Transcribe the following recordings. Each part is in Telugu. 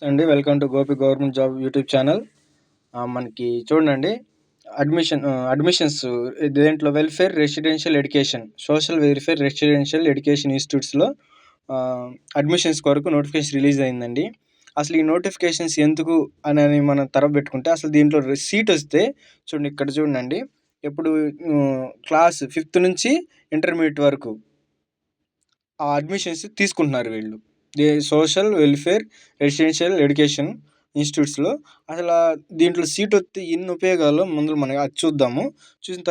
అండి. Welcome to Gopi government job YouTube channel. మనకి చూడండి, అడ్మిషన్స్ దేంట్లో welfare residential education, social welfare residential education ఇన్స్టిట్యూట్స్లో అడ్మిషన్స్ కొరకు నోటిఫికేషన్ రిలీజ్ అయిందండి. అసలు ఈ నోటిఫికేషన్స్ ఎందుకు అని మనం పెట్టుకుంటే, అసలు దీంట్లో సీట్ వస్తే చూడండి, ఇక్కడ చూడండి, ఎప్పుడు క్లాస్ 5th నుంచి ఇంటర్మీడియట్ వరకు ఆ అడ్మిషన్స్ తీసుకుంటున్నారు వీళ్ళు. సోషల్ వెల్ఫేర్ రెసిడెన్షియల్ ఎడ్యుకేషన్ ఇన్స్టిట్యూట్స్లో. అసలు దీంట్లో సీట్ వస్తే ఎన్ని ఉపయోగాలు ముందు మనం అది చూద్దాము. చూసిన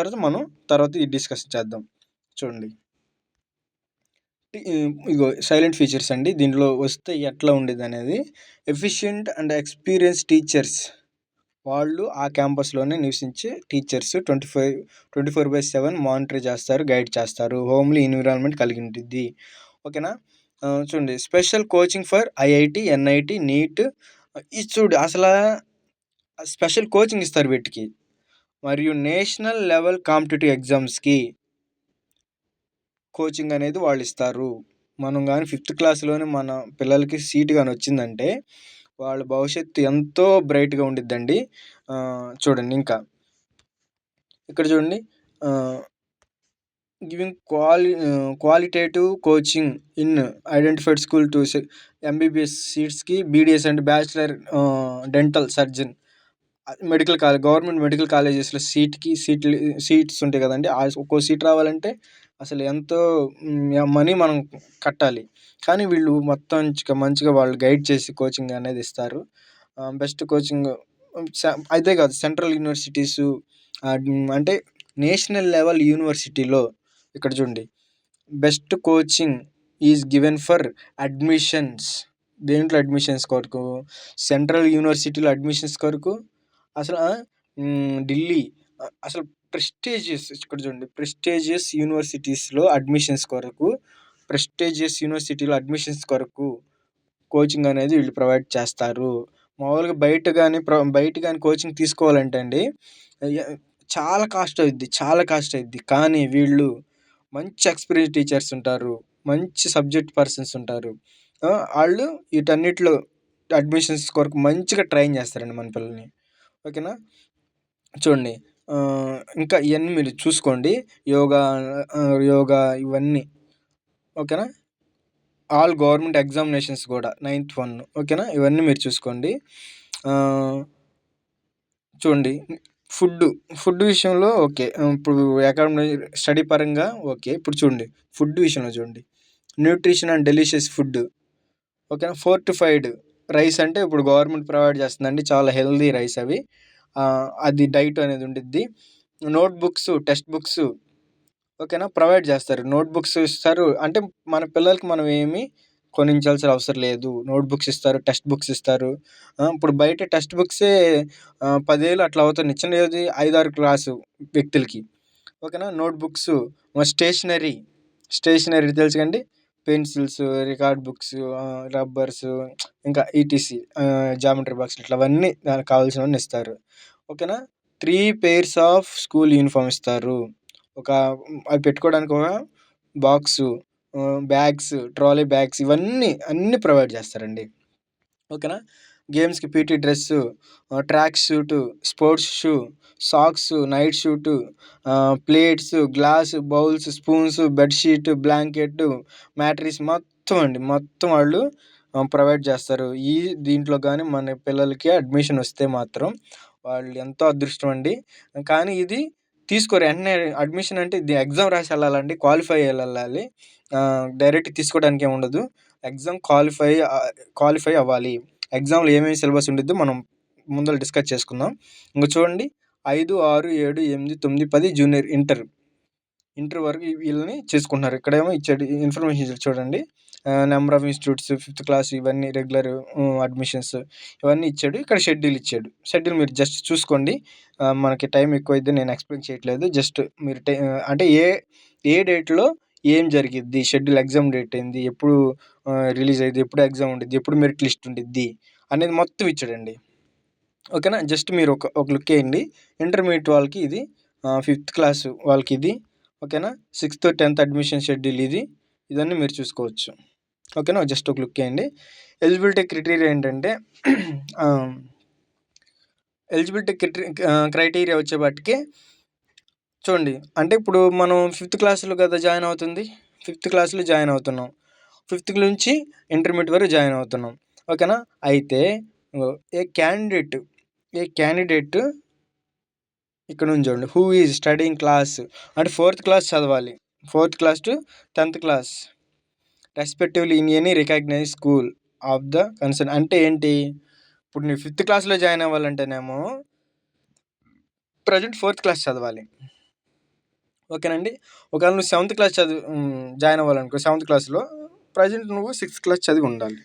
తర్వాత ఇది డిస్కస్ చేద్దాం. చూడండి, ఇగో సైలెంట్ ఫీచర్స్ అండి. దీంట్లో వస్తే ఎట్లా ఉండేది అనేది, ఎఫిషియంట్ అండ్ ఎక్స్పీరియన్స్ టీచర్స్, వాళ్ళు ఆ క్యాంపస్లోనే నివసించే టీచర్స్ 24/7 మానిటర్ చేస్తారు, గైడ్ చేస్తారు. హోమ్లీ ఎన్విరాన్మెంట్ కలిగి ఉంటుంది. ఓకేనా. చూడండి, special coaching for IIT, NIT, NEET. ఇది చూడు, అసలు స్పెషల్ కోచింగ్ ఇస్తారు వీటికి. మరియు నేషనల్ లెవెల్ కాంపిటేటివ్ ఎగ్జామ్స్కి కోచింగ్ అనేది వాళ్ళు ఇస్తారు. మనం కానీ 5th క్లాస్లోనే మన పిల్లలకి సీట్ కానీ వచ్చిందంటే వాళ్ళ భవిష్యత్తు ఎంతో బ్రైట్గా ఉండిద్దండి. చూడండి, ఇంకా ఇక్కడ చూడండి, giving qualitative coaching in identified school to MBBS సీట్స్కి, BDS and bachelor dental surgeon medical college, government medical కాలేజెస్లో సీట్స్ ఉంటాయి కదండి. ఒక్కో సీట్ రావాలంటే అసలు ఎంతో మనీ మనం కట్టాలి. కానీ వీళ్ళు మొత్తం మంచిగా వాళ్ళు గైడ్ చేసి కోచింగ్ అనేది ఇస్తారు. బెస్ట్ కోచింగ్ అదే కాదు, సెంట్రల్ యూనివర్సిటీసు అంటే నేషనల్ లెవెల్ యూనివర్సిటీలో ఇక్కడ చూడండి, best coaching is given for admissions. దేంట్లో అడ్మిషన్స్ కొరకు? సెంట్రల్ యూనివర్సిటీలో అడ్మిషన్స్ కొరకు. అసలు ఢిల్లీ, అసలు ప్రెస్టీజియస్, ఇక్కడ చూడండి, ప్రెస్టీజియస్ యూనివర్సిటీస్లో అడ్మిషన్స్ కొరకు కోచింగ్ అనేది వీళ్ళు ప్రొవైడ్ చేస్తారు. మామూలుగా బయట కానీ కోచింగ్ తీసుకోవాలంటే అండి చాలా కాస్ట్ అవుద్ది. కానీ వీళ్ళు మంచి ఎక్స్పీరియన్స్ టీచర్స్ ఉంటారు, మంచి సబ్జెక్ట్ పర్సన్స్ ఉంటారు. వాళ్ళు వీటన్నిటిలో అడ్మిషన్స్ కొరకు మంచిగా ట్రైన్ చేస్తారండి మన పిల్లల్ని. ఓకేనా. చూడండి, ఇంకా ఇవన్నీ మీరు చూసుకోండి, యోగా ఇవన్నీ. ఓకేనా. ఆల్ గవర్నమెంట్ ఎగ్జామినేషన్స్ కూడా 9th 1. ఓకేనా. ఇవన్నీ మీరు చూసుకోండి. చూడండి, ఫుడ్ విషయంలో ఓకే. ఇప్పుడు అకాడమిక్ స్టడీ పరంగా ఓకే. ఇప్పుడు చూడండి, ఫుడ్ విషయంలో చూడండి, న్యూట్రిషన్ అండ్ డెలిషియస్ ఫుడ్. ఓకేనా. ఫోర్టిఫైడ్ రైస్ అంటే ఇప్పుడు గవర్నమెంట్ ప్రొవైడ్ చేస్తుందండి, చాలా హెల్దీ రైస్ అవి. అది డైట్ అనేది ఉండిద్ది. నోట్బుక్స్, టెక్స్ట్ బుక్స్ ఓకేనా ప్రొవైడ్ చేస్తారు. నోట్బుక్స్ ఇస్తారు, అంటే మన పిల్లలకి మనం ఏమి కొనించాల్సిన అవసరం లేదు. నోట్బుక్స్ ఇస్తారు, టెక్స్ట్ బుక్స్ ఇస్తారు. ఇప్పుడు బయట టెక్స్ట్ బుక్సే 10,000 అట్లా అవుతుంది, చిన్నది 5-6 క్లాసు వ్యక్తులకి. ఓకేనా. నోట్బుక్స్, స్టేషనరీ తెలుసు కండి, పెన్సిల్స్, రికార్డ్ బుక్స్, రబ్బర్స్, ఇంకా ఈటీసీ, జామెట్రీ బాక్స్, ఇట్లా అవన్నీ దానికి కావాల్సినవన్నీ ఇస్తారు. ఓకేనా. 3 pairs ఆఫ్ స్కూల్ యూనిఫామ్ ఇస్తారు. అవి పెట్టుకోవడానికి ఒక బాక్సు, బ్యాగ్స్, ట్రాలీ బ్యాగ్స్, అన్నీ ప్రొవైడ్ చేస్తారండి. ఓకేనా. గేమ్స్కి PT dress, track suit, sports shoe, socks, night suit, plates, glass, bowls, spoons, bedsheet, blanket, mattress, మొత్తం వాళ్ళు ప్రొవైడ్ చేస్తారు. దీంట్లో కానీ మన పిల్లలకి అడ్మిషన్ వస్తే మాత్రం వాళ్ళు ఎంతో అదృష్టం అండి. కానీ ఇది తీసుకోరు వెంటనే. అడ్మిషన్ అంటే ఇది ఎగ్జామ్ రాసి వెళ్ళాలండి, క్వాలిఫై అయ్యి వెళ్ళాలి. డైరెక్ట్ తీసుకోవడానికి ఏమి ఉండదు. ఎగ్జామ్ క్వాలిఫై అవ్వాలి. ఎగ్జామ్లో ఏమేమి సిలబస్ ఉండిద్దో మనం ముందర డిస్కస్ చేసుకుందాం. ఇంకా చూడండి, 5, 6, 7, 8, 9, 10 జూనియర్ ఇంటర్ వరకు వీళ్ళని చేసుకుంటున్నారు. ఇక్కడేమో ఇచ్చాడు ఇన్ఫర్మేషన్ చూడండి, number of institutes, 5th class, ఇవన్నీ రెగ్యులర్ అడ్మిషన్స్ ఇవన్నీ ఇచ్చాడు. ఇక్కడ షెడ్యూల్ మీరు జస్ట్ చూసుకోండి. మనకి టైం ఎక్కువైతే నేను ఎక్స్ప్లెయిన్ చేయట్లేదు. జస్ట్ మీరు అంటే ఏ డేట్లో ఏం జరిగిద్ది, షెడ్యూల్, ఎగ్జామ్ డేట్ ఏంది, ఎప్పుడు రిలీజ్ అయ్యింది, ఎప్పుడు ఎగ్జామ్ ఉండిద్ది, ఎప్పుడు మెరిట్ లిస్ట్ ఉండిద్ది అనేది మొత్తం ఇచ్చాడండి. ఓకేనా. జస్ట్ మీరు ఒక లుక్ వేయండి. ఇంటర్మీడియట్ వాళ్ళకి ఇది, 5th క్లాస్ వాళ్ళకి ఇది. ఓకేనా. 6th 10th అడ్మిషన్ షెడ్యూల్ ఇది. ఇదన్నీ మీరు చూసుకోవచ్చు. ఓకేనా, జస్ట్ ఒక లుక్ వేయండి. ఎలిజిబిలిటీ క్రైటీరియా ఏంటంటే ఎలిజిబిలిటీ క్రైటీరియా వచ్చేపాటికి చూడండి, అంటే ఇప్పుడు మనం 5th క్లాస్లో కదా జాయిన్ అవుతుంది, 5th క్లాస్లో జాయిన్ అవుతున్నాం, 5th నుంచి ఇంటర్మీడియట్ వరకు జాయిన్ అవుతున్నాం. ఓకేనా, అయితే ఏ క్యాండిడేట్ ఇక్కడ నుంచి చూడండి, హూ ఈజ్ స్టడీయింగ్ క్లాస్ అంటే 4th క్లాస్ చదవాలి, 4th class to 10th class respectively in any recognise school of the concern. అంటే ఏంటి, ఇప్పుడు నీ 5th క్లాస్లో జాయిన్ అవ్వాలంటేనేమో ప్రజెంట్ 4th క్లాస్ చదవాలి. ఓకేనండి, ఒకవేళ నువ్వు 7th క్లాస్ జాయిన్ అవ్వాలనుకో, 7th క్లాస్లో ప్రజెంట్ నువ్వు 6th క్లాస్ చదివి ఉండాలి.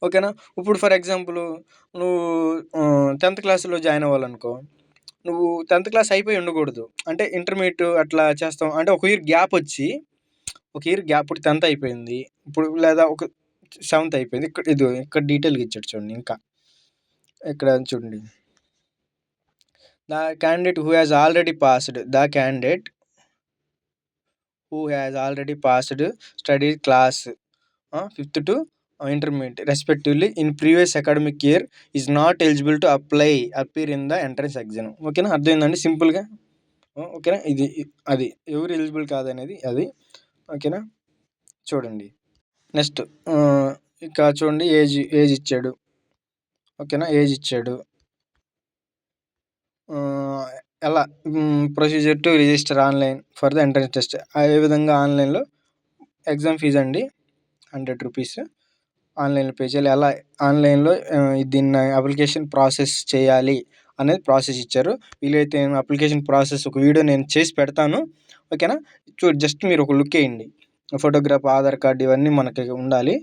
ఓకేనా, ఇప్పుడు ఫర్ ఎగ్జాంపుల్ నువ్వు 10th క్లాస్లో జాయిన్ అవ్వాలనుకో, నువ్వు 10th క్లాస్ అయిపోయి ఉండకూడదు, అంటే ఇంటర్మీడియట్ అట్లా చేస్తాం అంటే ఒక ఇయర్ గ్యాప్ వచ్చి, ఒక ఇయర్ గ్యాప్, ఇప్పుడు 10th అయిపోయింది ఇప్పుడు, లేదా ఒక 7th అయిపోయింది, ఇక్కడ డీటెయిల్గా ఇచ్చాడు చూడండి. ఇంకా ఇక్కడ చూడండి, the candidate who has already passed study class 5th to intermediate respectively in previous academic year is not eligible to appear in the entrance exam. ఓకేనా, అర్థమైందండి సింపుల్గా. ఓకేనా, ఇది అది ఎవరు ఎలిజిబుల్ కాదనేది అది. ఓకేనా, చూడండి నెక్స్ట్ ఇక చూడండి, ఏజ్ ఇచ్చాడు. ఓకేనా, ఏజ్ ఇచ్చాడు. ఎలా procedure to register online for the entrance test, ఏ విధంగా ఆన్లైన్లో ఎగ్జామ్ ఫీజు అండి 100 రూపీస్ ఆన్లైన్లో పే చేయాలి. ఎలా ఆన్లైన్లో దీన్ని అప్లికేషన్ ప్రాసెస్ చేయాలి అనేది ప్రాసెస్ ఇచ్చారు. వీలైతే నేను అప్లికేషన్ ప్రాసెస్ ఒక వీడియో నేను చేసి పెడతాను. ఓకేనా, జస్ట్ మీరు ఒక లుక్ వేయండి. ఫోటోగ్రాఫ్, ఆధార్ కార్డు ఇవన్నీ మనకి ఉండాలి.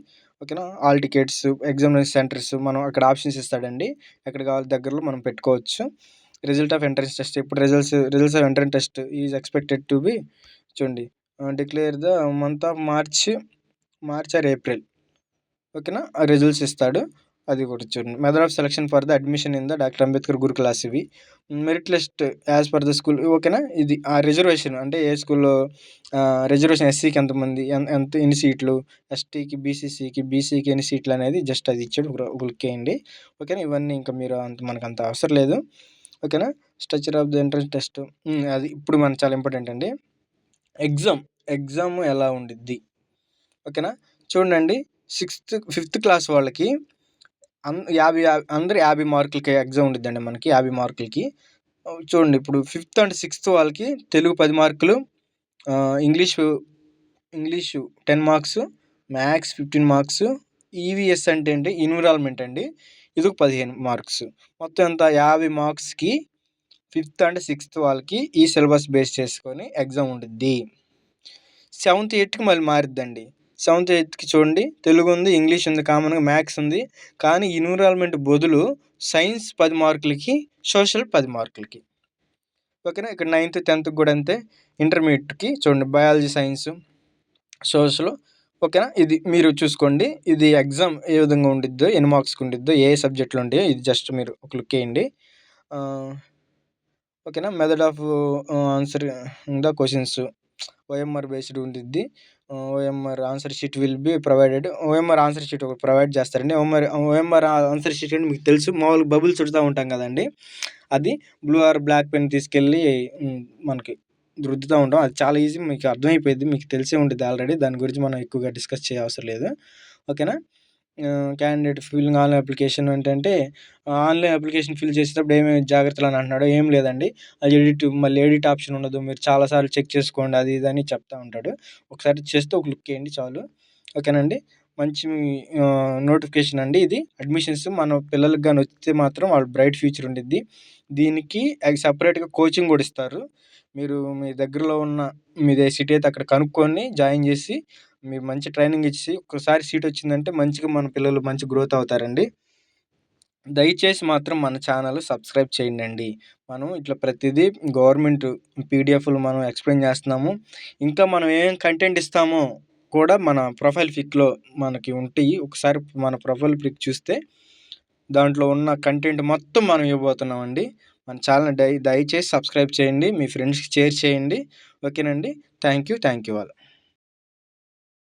ఓకేనా, ఆల్ టికెట్స్, ఎగ్జామినేషన్ సెంటర్స్ మనం అక్కడ ఆప్షన్స్ ఇస్తాడండి, ఎక్కడ కావాలి దగ్గరలో మనం పెట్టుకోవచ్చు. రిజల్ట్ ఆఫ్ ఎంట్రన్స్ టెస్ట్, ఇప్పుడు results of entrance test is expected to be చూడండి declare the month of March or April. ఓకేనా, రిజల్ట్స్ ఇస్తాడు, అది కూడా చూడండి. Method of selection for the admission in the Doctor Ambedkar Gurukulas, ఇవి merit list as per the school. ఓకేనా, ఇది ఆ రిజర్వేషన్ అంటే ఏ స్కూల్లో రిజర్వేషన్, ఎస్సీకి ఎంతమంది, ఎన్ని సీట్లు, ఎస్టీకి, బీసీకి ఎన్ని సీట్లు అనేది జస్ట్ అది ఇచ్చాడు, ఒక లుక్ వేయండి. ఓకేనా, ఇవన్నీ ఇంకా మీరు మనకు అంత అవసరం లేదు. ఓకేనా, structure of the entrance test, అది ఇప్పుడు మనకు చాలా ఇంపార్టెంట్ అండి. ఎగ్జామ్ ఎలా ఉండిద్ది. ఓకేనా, చూడండి, 5th క్లాస్ వాళ్ళకి 50 మార్కులకి ఎగ్జామ్ ఉండిద్దండి మనకి, 50 మార్కులకి. చూడండి, ఇప్పుడు 5th అండ్ 6th వాళ్ళకి తెలుగు 10 మార్కులు, English 10 marks, maths 15 marks, EVS అంటే ఏంటి, ఎన్విరాన్మెంట్ అండి, ఇది 15 మార్క్స్. మొత్తం ఎంత, 50 మార్క్స్కి 5th అండ్ 6th వాళ్ళకి ఈ సిలబస్ బేస్ చేసుకొని ఎగ్జామ్ ఉండిద్ది. 7th 8కి మళ్ళీ మారిద్దండి. 7th 8కి చూడండి, తెలుగు ఉంది, ఇంగ్లీష్ ఉంది, కామన్గా మ్యాథ్స్ ఉంది, కానీ ఎన్విరాన్మెంట్ బదులు సైన్స్ 10 మార్కులకి, సోషల్ 10 మార్కులకి. ఓకేనా, ఇక్కడ 9th 10th కూడా అంతే. ఇంటర్మీడియట్కి చూడండి, బయాలజీ, సైన్స్, సోషల్. ఓకేనా, ఇది మీరు చూసుకోండి, ఇది ఎగ్జామ్ ఏ విధంగా ఉండిద్దో, ఎన్ని మార్క్స్కి ఉండిద్దో, ఏ సబ్జెక్టులు ఉంటాయో ఇది జస్ట్ మీరు ఒక లుక్ వేయండి. ఓకేనా, method of answer the questions OMR based ఉండిద్ది. OMR answer sheet will be provided. OMR answer sheet ఒకటి ప్రొవైడ్ చేస్తారండి. ఓఎంఆర్ ఆన్సర్ షీట్ అంటే మీకు తెలుసు, మామూలుగా బబుల్స్ చుడుతూ ఉంటాం కదండి, అది బ్లూ ఆర్ బ్లాక్ పెన్ తీసుకెళ్ళి మనకి రుద్దుతూ ఉంటాం, అది చాలా ఈజీ, మీకు అర్థమైపోయింది, మీకు తెలిసే ఉంటుంది ఆల్రెడీ, దాని గురించి మనం ఎక్కువగా డిస్కస్ చేయ అవసరం లేదు. ఓకేనా, క్యాండిడేట్ ఫిల్లింగ్ ఆన్లైన్ అప్లికేషన్ ఏంటంటే, ఆన్లైన్ అప్లికేషన్ ఫిల్ చేసేటప్పుడు ఏమేమి జాగ్రత్తలు అని అంటున్నాడో, ఏం లేదండి, అది మళ్ళీ ఎడిట్ ఆప్షన్ ఉండదు, మీరు చాలాసార్లు చెక్ చేసుకోండి, అది ఇది అని చెప్తూ ఉంటాడు. ఒకసారి చేస్తే ఒక లుక్ వేయండి చాలు. ఓకేనండి, మంచి నోటిఫికేషన్ అండి ఇది. అడ్మిషన్స్ మన పిల్లలకి కానీ వస్తే మాత్రం వాళ్ళు బ్రైట్ ఫ్యూచర్ ఉండిద్ది. దీనికి సపరేట్గా కోచింగ్ కూడా ఇస్తారు. మీరు మీ దగ్గరలో ఉన్న మీదే సిటీ అయితే అక్కడ కనుక్కొని జాయిన్ చేసి, మీరు మంచి ట్రైనింగ్ ఇచ్చి ఒక్కసారి సీట్ వచ్చిందంటే మంచిగా మన పిల్లలు మంచి గ్రోత్ అవుతారండి. దయచేసి మాత్రం మన ఛానల్ సబ్స్క్రైబ్ చేయండి. మనం ఇట్లా ప్రతిదీ గవర్నమెంట్ పీడిఎఫ్లు మనం ఎక్స్ప్లెయిన్ చేస్తున్నాము. ఇంకా మనం ఏం కంటెంట్ ఇస్తామో కూడా మన ప్రొఫైల్ పిక్లో మనకి ఉంటాయి. ఒకసారి మన ప్రొఫైల్ పిక్ చూస్తే దాంట్లో ఉన్న కంటెంట్ మొత్తం మనం ఇవ్వబోతున్నామండి. మన ఛానల్ దయచేసి సబ్స్క్రైబ్ చేయండి, మీ ఫ్రెండ్స్కి షేర్ చేయండి. ఓకేనండి, థ్యాంక్ యూ ఆల్.